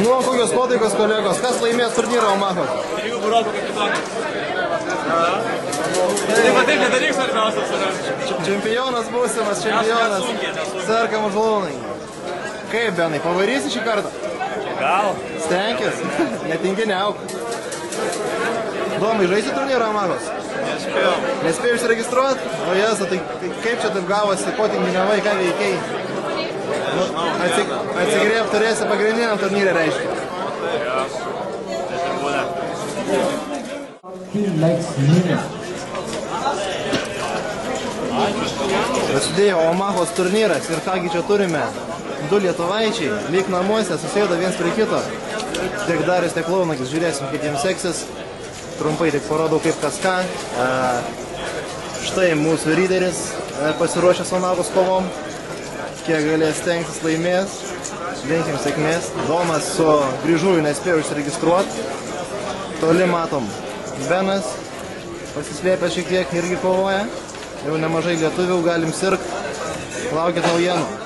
Nu, kokios nuotaikos, kolegos? Kas laimės turnyrą Omahos? 3 burokų kapitonas. Taip, nedaryk svarbiausias yra. Čempionas būsimas, čempionas. Serkam žlūnai. Kaip, Benai, pavarysi šį kartą? Gal. Stenkis, netingi neauk. Domai, žaisi turnyrą Omahos? Nespėjau. Nespėjau išsiregistruoti? O jesu, tai kaip čia taip gavosi, ko tinginiavai, ką veikiai? Atsigrieb turėsi pagrindiniam turnyrę, reiškia. Prasidėjo Omahos turnyras ir kągi čia turime. 2 lietuvaičiai, lyg namuose, susėdo viens prie kito. Tiek Darius, tiek Launagis, žiūrėsim, kaip jiems seksis. Trumpai tik parodau, kaip kas ką. Štai mūsų lyderis pasiruošęs Omahos kovom. Kiek galės stengtis laimės. Linkim sėkmės. Domas su grįžųjų nespėjo išsiregistruoti. Toli matom Benas. Pasislėpęs šiek tiek irgi kovoja. Jau nemažai lietuvių, galim sirgti. Laukit naujienų.